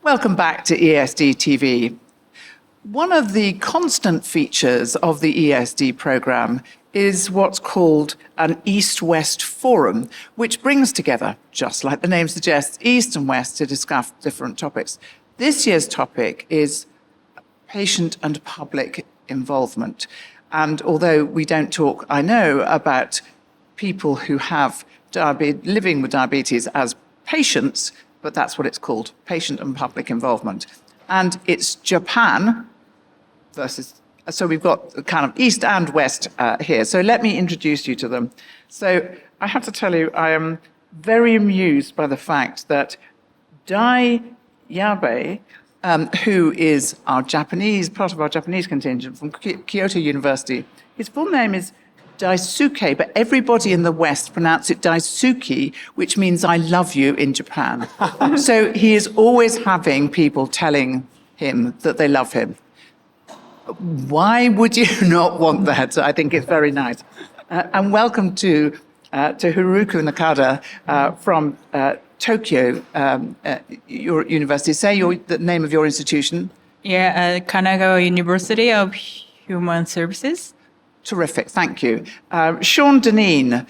Welcome back to EASDtv. One of the constant features of the EASD program is what's called an East-West Forum, which brings together, just like the name suggests, East and West to discuss different topics. This year's topic is patient and public involvement. And although we don't talk, I know, about people who have living with diabetes as patients, but that's what it's called, patient and public involvement. And it's Japan versus, so we've got kind of East and West here. So let me introduce you to them. So I have to tell you, I am very amused by the fact that Dai Yabe, who is part of our Japanese contingent from Kyoto University, his full name is Daisuke, but everybody in the West pronounce it Daisuke, which means I love you in Japan. So he is always having people telling him that they love him. Why would you not want that? I think it's very nice. And welcome to Haruka Nakada from Tokyo your university. Say the name of your institution. Kanagawa University of Human Services. Terrific, thank you. Sean Dinneen,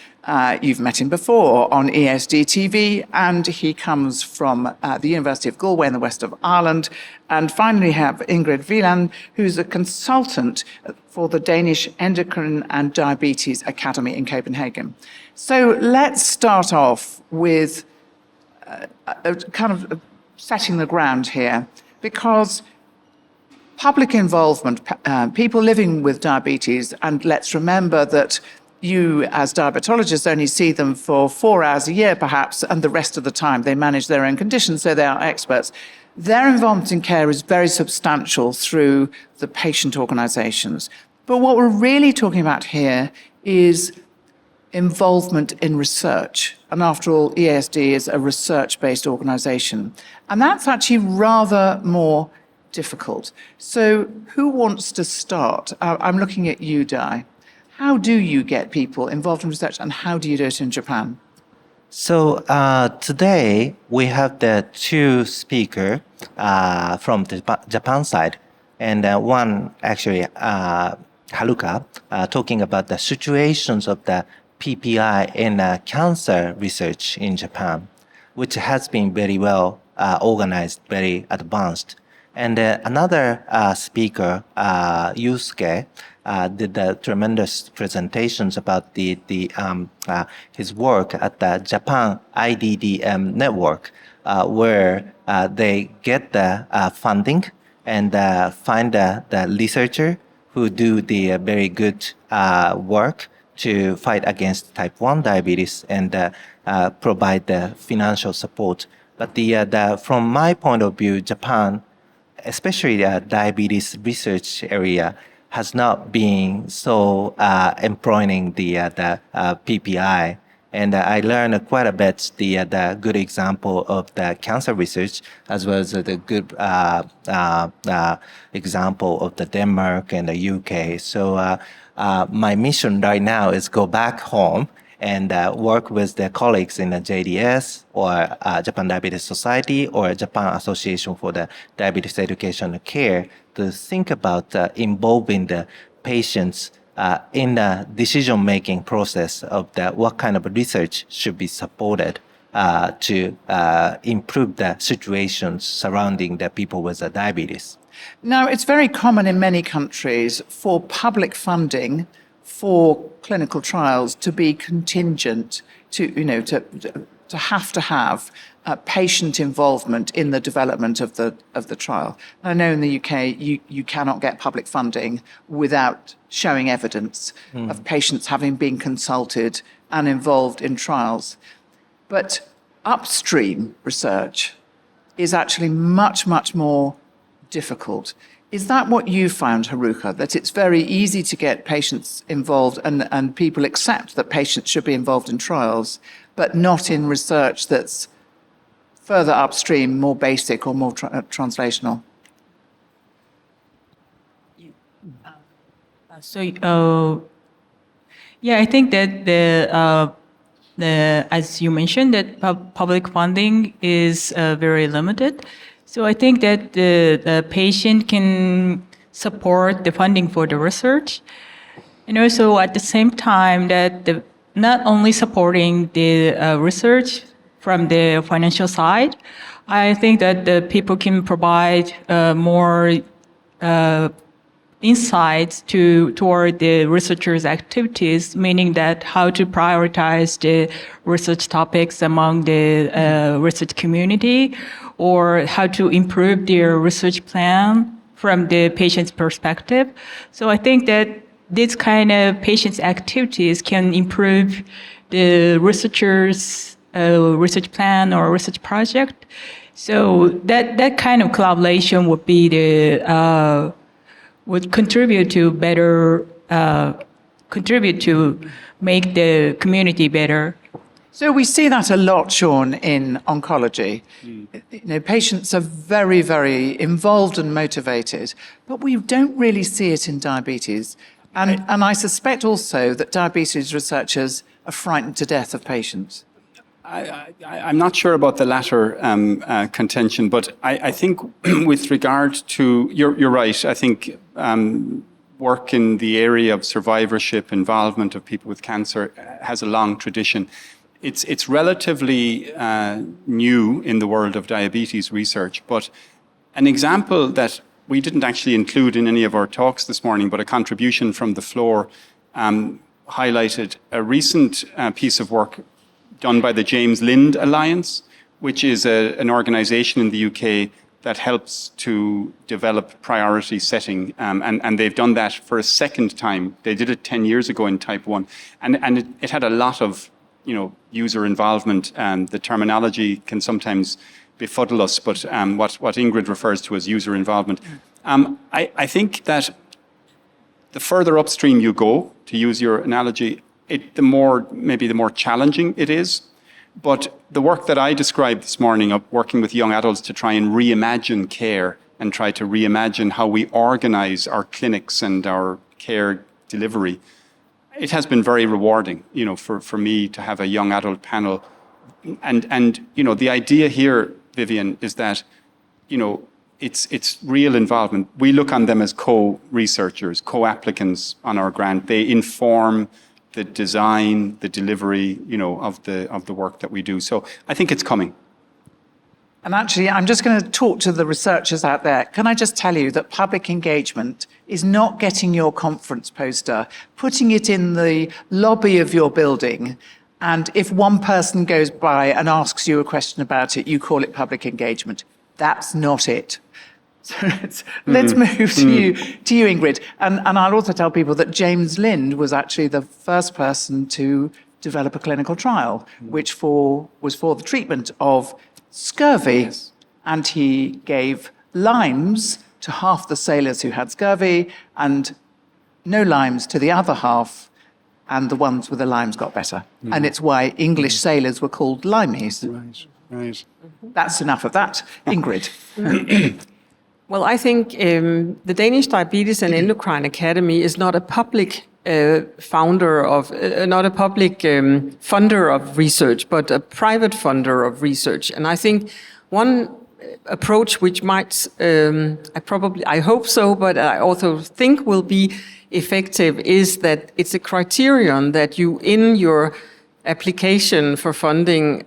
you've met him before on EASDtv, and he comes from the University of Galway in the west of Ireland. And finally, we have Ingrid Willaing, who's a consultant for the Danish Endocrine and Diabetes Academy in Copenhagen. So let's start off with kind of setting the ground here, because public involvement, people living with diabetes, and let's remember that you as diabetologists only see them for 4 hours a year perhaps, and the rest of the time they manage their own conditions, so they are experts. Their involvement in care is very substantial through the patient organisations. But what we're really talking about here is involvement in research. And after all, EASD is a research-based organisation. And that's actually rather more difficult. So who wants to start? I'm looking at you, Dai. How do you get people involved in research, and how do you do it in Japan? So today we have the two speakers from the Japan side, and one actually Haruka talking about the situations of the PPI in cancer research in Japan, which has been very well organized, very advanced. And another speaker, Yusuke, did tremendous presentations about his work at the Japan IDDM network, where they get the funding and find the researcher who do the very good work to fight against type 1 diabetes and provide the financial support. But from my point of view, Japan, especially the diabetes research area, has not been so employing the PPI. And I learned quite a bit the good example of the cancer research, as well as the good example of the Denmark and the UK. So my mission right now is go back home and work with the colleagues in the JDS or Japan Diabetes Society or Japan Association for the Diabetes Education and Care to think about involving the patients in the decision-making process of what kind of research should be supported to improve the situations surrounding the people with diabetes. Now, it's very common in many countries for public funding for clinical trials to be contingent to have patient involvement in the development of the trial. I know in the UK you cannot get public funding without showing evidence of patients having been consulted and involved in trials. But upstream research is actually much, much more difficult. Is that what you found, Haruka, that it's very easy to get patients involved and people accept that patients should be involved in trials, but not in research that's further upstream, more basic or more translational? I think that as you mentioned, that public funding is very limited. So I think that the patient can support the funding for the research, and also at the same time that not only supporting the research from the financial side, I think that the people can provide more insights toward the researchers' activities, meaning that how to prioritize the research topics among the research community, or how to improve their research plan from the patient's perspective. So I think that this kind of patient's activities can improve the researcher's research plan or research project. So that kind of collaboration would be would contribute to make the community better. So we see that a lot, Sean, in oncology. Patients are very, very involved and motivated, but we don't really see it in diabetes. And I suspect also that diabetes researchers are frightened to death of patients. I'm not sure about the latter contention, but I think with regard to, you're right, I think work in the area of survivorship, involvement of people with cancer has a long tradition. It's relatively new in the world of diabetes research, but an example that we didn't actually include in any of our talks this morning, but a contribution from the floor highlighted a recent piece of work done by the James Lind Alliance, which is an organization in the UK that helps to develop priority setting. And they've done that for a second time. They did it 10 years ago in type 1. And it had a lot of user involvement. The terminology can sometimes befuddle us, but what Ingrid refers to as user involvement. I think that the further upstream you go, to use your analogy, the more challenging it is. But the work that I described this morning of working with young adults to try and reimagine care and try to reimagine how we organize our clinics and our care delivery, it has been very rewarding, for me to have a young adult panel. And the idea here, Vivian, is that, it's real involvement. We look on them as co-researchers, co-applicants on our grant. They inform the design, the delivery, of the work that we do. So I think it's coming. And actually, I'm just going to talk to the researchers out there. Can I just tell you that public engagement is not getting your conference poster, putting it in the lobby of your building, and if one person goes by and asks you a question about it, you call it public engagement. That's not it. So let's move to you, Ingrid. And I'll also tell people that James Lind was actually the first person to develop a clinical trial, which was for the treatment of scurvy. Yes. And he gave limes to half the sailors who had scurvy and no limes to the other half, and the ones with the limes got better. And it's why English sailors were called limeys. Right. That's enough of that. Ingrid. Well, I think the Danish Diabetes and Endocrine Academy is not a public funder of research, but a private funder of research. And I think one approach which might, I hope so, but I also think will be effective is that it's a criterion that you, in your application for funding,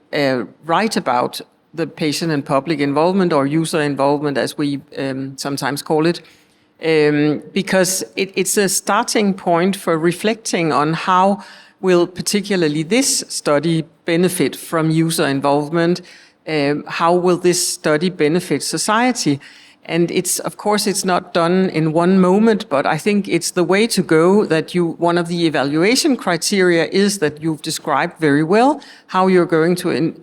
write about the patient and public involvement, or user involvement, as we sometimes call it, because it's a starting point for reflecting on how will particularly this study benefit from user involvement, how will this study benefit society. And of course, it's not done in one moment, but I think it's the way to go that one of the evaluation criteria is that you've described very well how you're going to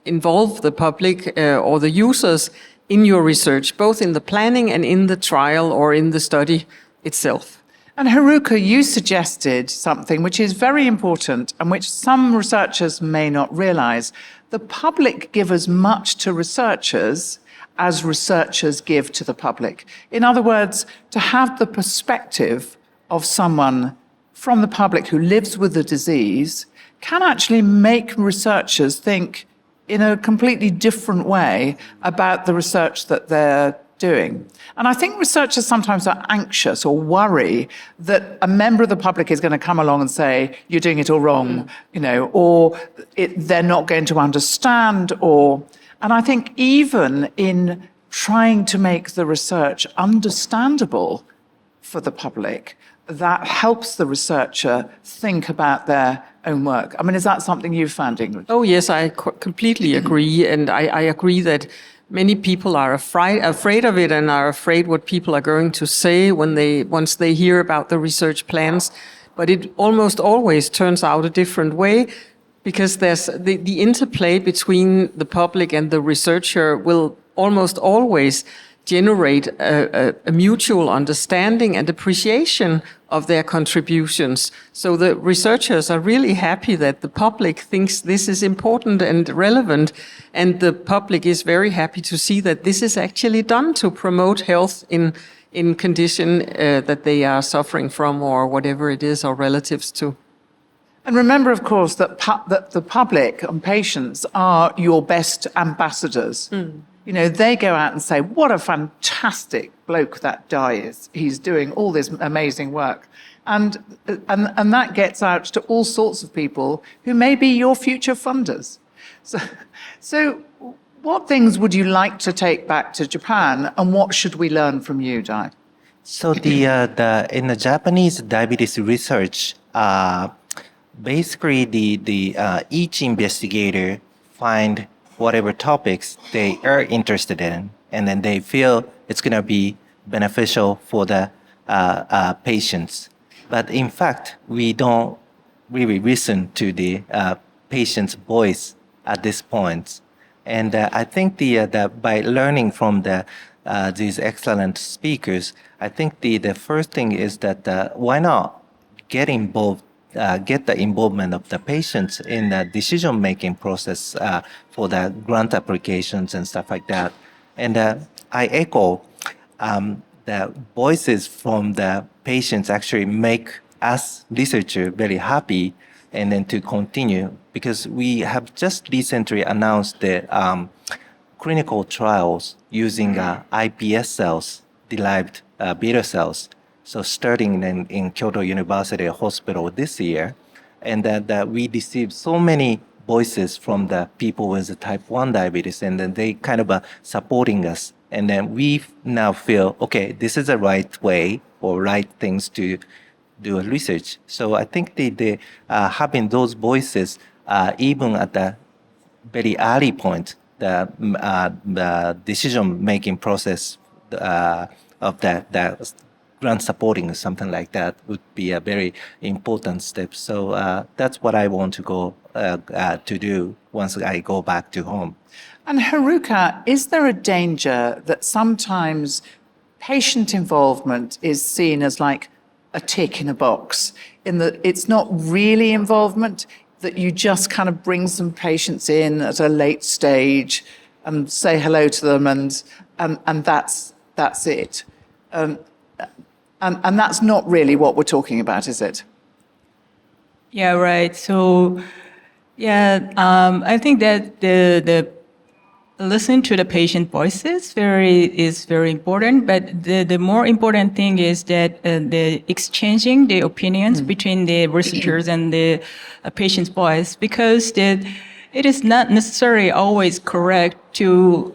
involve the public or the users in your research, both in the planning and in the trial or in the study itself. And Haruka, you suggested something which is very important and which some researchers may not realize. The public give as much to researchers as researchers give to the public. In other words, to have the perspective of someone from the public who lives with the disease can actually make researchers think, in a completely different way about the research that they're doing. And I think researchers sometimes are anxious or worry that a member of the public is going to come along and say, you're doing it all wrong, or they're not going to understand, and I think even in trying to make the research understandable for the public, that helps the researcher think about their own work. I mean, is that something you've found, Ingrid? Oh, yes, I completely agree. And I agree that many people are afraid of it and are afraid what people are going to say once they hear about the research plans. But it almost always turns out a different way, because there's the interplay between the public and the researcher will almost always generate a mutual understanding and appreciation of their contributions. So the researchers are really happy that the public thinks this is important and relevant, and the public is very happy to see that this is actually done to promote health in condition that they are suffering from, or whatever it is, or relatives to. And remember, of course, that the public and patients are your best ambassadors. They go out and say, what a fantastic bloke that Dai is. He's doing all this amazing work. And that gets out to all sorts of people who may be your future funders. So what things would you like to take back to Japan, and what should we learn from you, Dai? So in the Japanese diabetes research, basically each investigator find whatever topics they are interested in, and then they feel it's going to be beneficial for the patients. But in fact, we don't really listen to the patient's voice at this point. And I think by learning from these excellent speakers, I think the first thing is that why not get involved, get the involvement of the patients in the decision-making process for the grant applications and stuff like that. And I echo the voices from the patients actually make us researchers very happy, and then to continue, because we have just recently announced the clinical trials using iPS cells, derived beta cells. So starting in Kyoto University Hospital this year, and that we received so many voices from the people with the type 1 diabetes, and then they kind of supporting us. And then we now feel, okay, this is the right way or right things to do research. So I think the having those voices, even at the very early point, the decision-making process of that grant supporting or something like that would be a very important step. So that's what I want to go to do once I go back to home. And Haruka, is there a danger that sometimes patient involvement is seen as like a tick in a box, in that it's not really involvement, that you just kind of bring some patients in at a late stage and say hello to them, and that's it? And that's not really what we're talking about, is it? Yeah, right. So, I think that the listening to the patient voices is very important. But the more important thing is that the exchanging the opinions between the researchers and the patient's voice, because it is not necessarily always correct to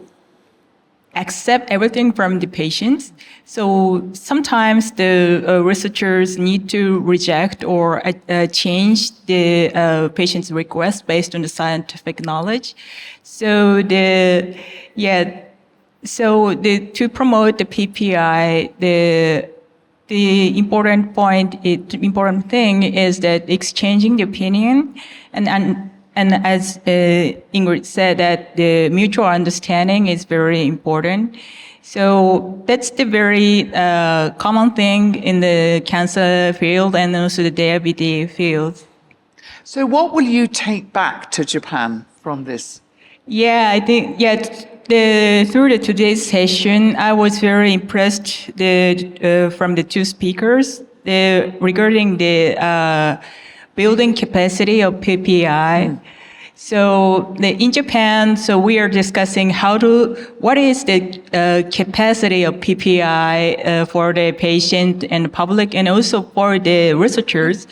accept everything from the patients. So sometimes the researchers need to reject or change the patient's request based on the scientific knowledge. So to promote the PPI, the important thing is that exchanging the opinion and as Ingrid said, that the mutual understanding is very important. So that's the very common thing in the cancer field and also the diabetes field. So what will you take back to Japan from this? Yeah, I think, through today's session, I was very impressed from the two speakers regarding the building capacity of PPI. So in Japan, so we are discussing what is the capacity of PPI for the patient and the public, and also for the researchers.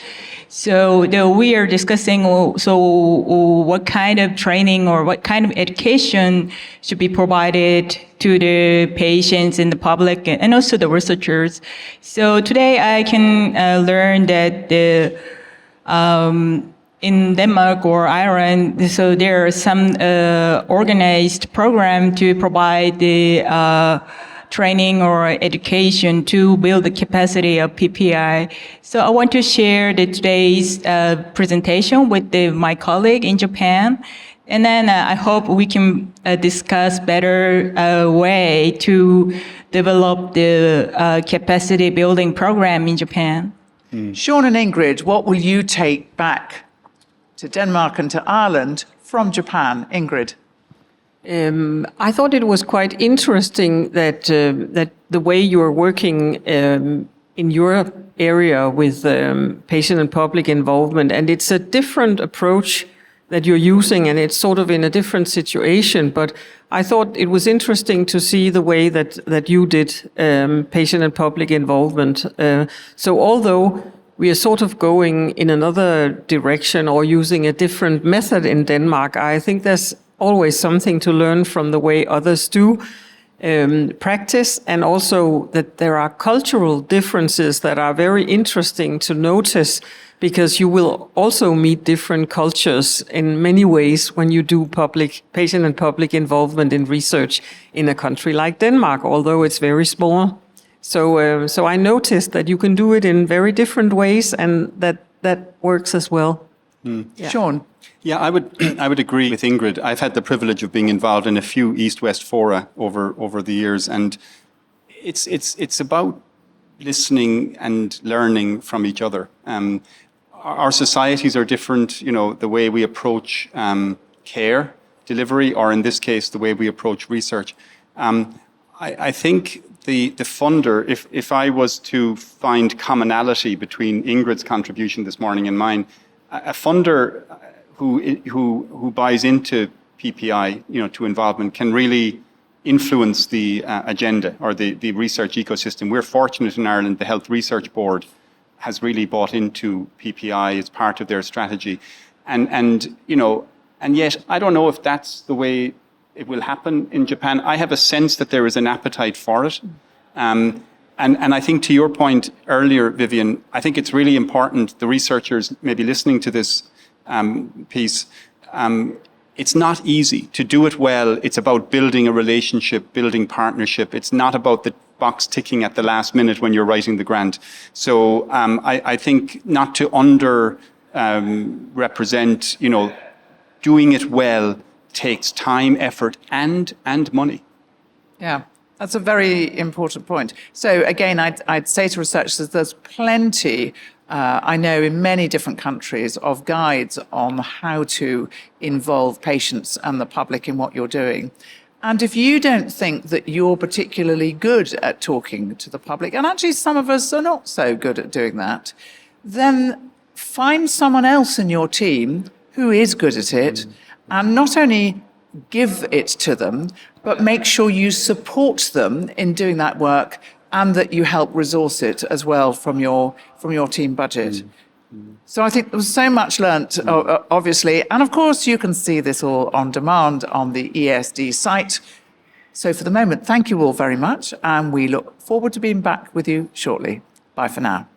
So we are discussing what kind of training or what kind of education should be provided to the patients and the public and also the researchers. So today I can learn that in Denmark or Ireland, so there are some organized program to provide the training or education to build the capacity of PPI. So I want to share today's presentation with my colleague in Japan. And then I hope we can discuss better way to develop the capacity building program in Japan. Sean and Ingrid, what will you take back to Denmark and to Ireland from Japan? Ingrid. I thought it was quite interesting that the way you're working in your area with patient and public involvement, and it's a different approach that you're using, and it's sort of in a different situation. But I thought it was interesting to see the way that you did patient and public involvement. So although we are sort of going in another direction or using a different method in Denmark, I think there's always something to learn from the way others do practice, and also that there are cultural differences that are very interesting to notice, because you will also meet different cultures in many ways when you do patient and public involvement in research in a country like Denmark, although it's very small. So I noticed that you can do it in very different ways, and that works as well. Yeah. Sean. Yeah, I would agree with Ingrid. I've had the privilege of being involved in a few East-West fora over the years, and it's about listening and learning from each other. Our societies are different. You know, the way we approach care delivery, or in this case, the way we approach research. I think the funder, if I was to find commonality between Ingrid's contribution this morning and mine, a funder who buys into PPI, to involvement, can really influence the agenda or the research ecosystem. We're fortunate in Ireland, the Health Research Board has really bought into PPI as part of their strategy. And yet I don't know if that's the way it will happen in Japan. I have a sense that there is an appetite for it. And I think, to your point earlier, Vivian, I think it's really important, the researchers maybe listening to this piece, it's not easy to do it well. It's about building a relationship, building partnership. It's not about the box ticking at the last minute when you're writing the grant. So I think not to represent, doing it well takes time, effort, and money. Yeah. That's a very important point. So again, I'd say to researchers, there's plenty, I know in many different countries, of guides on how to involve patients and the public in what you're doing. And if you don't think that you're particularly good at talking to the public, and actually some of us are not so good at doing that, then find someone else in your team who is good at it, and not only give it to them, but make sure you support them in doing that work, and that you help resource it as well from your team budget. So I think there was so much learnt, obviously. And of course, you can see this all on demand on the EASD site. So for the moment, thank you all very much. And we look forward to being back with you shortly. Bye for now.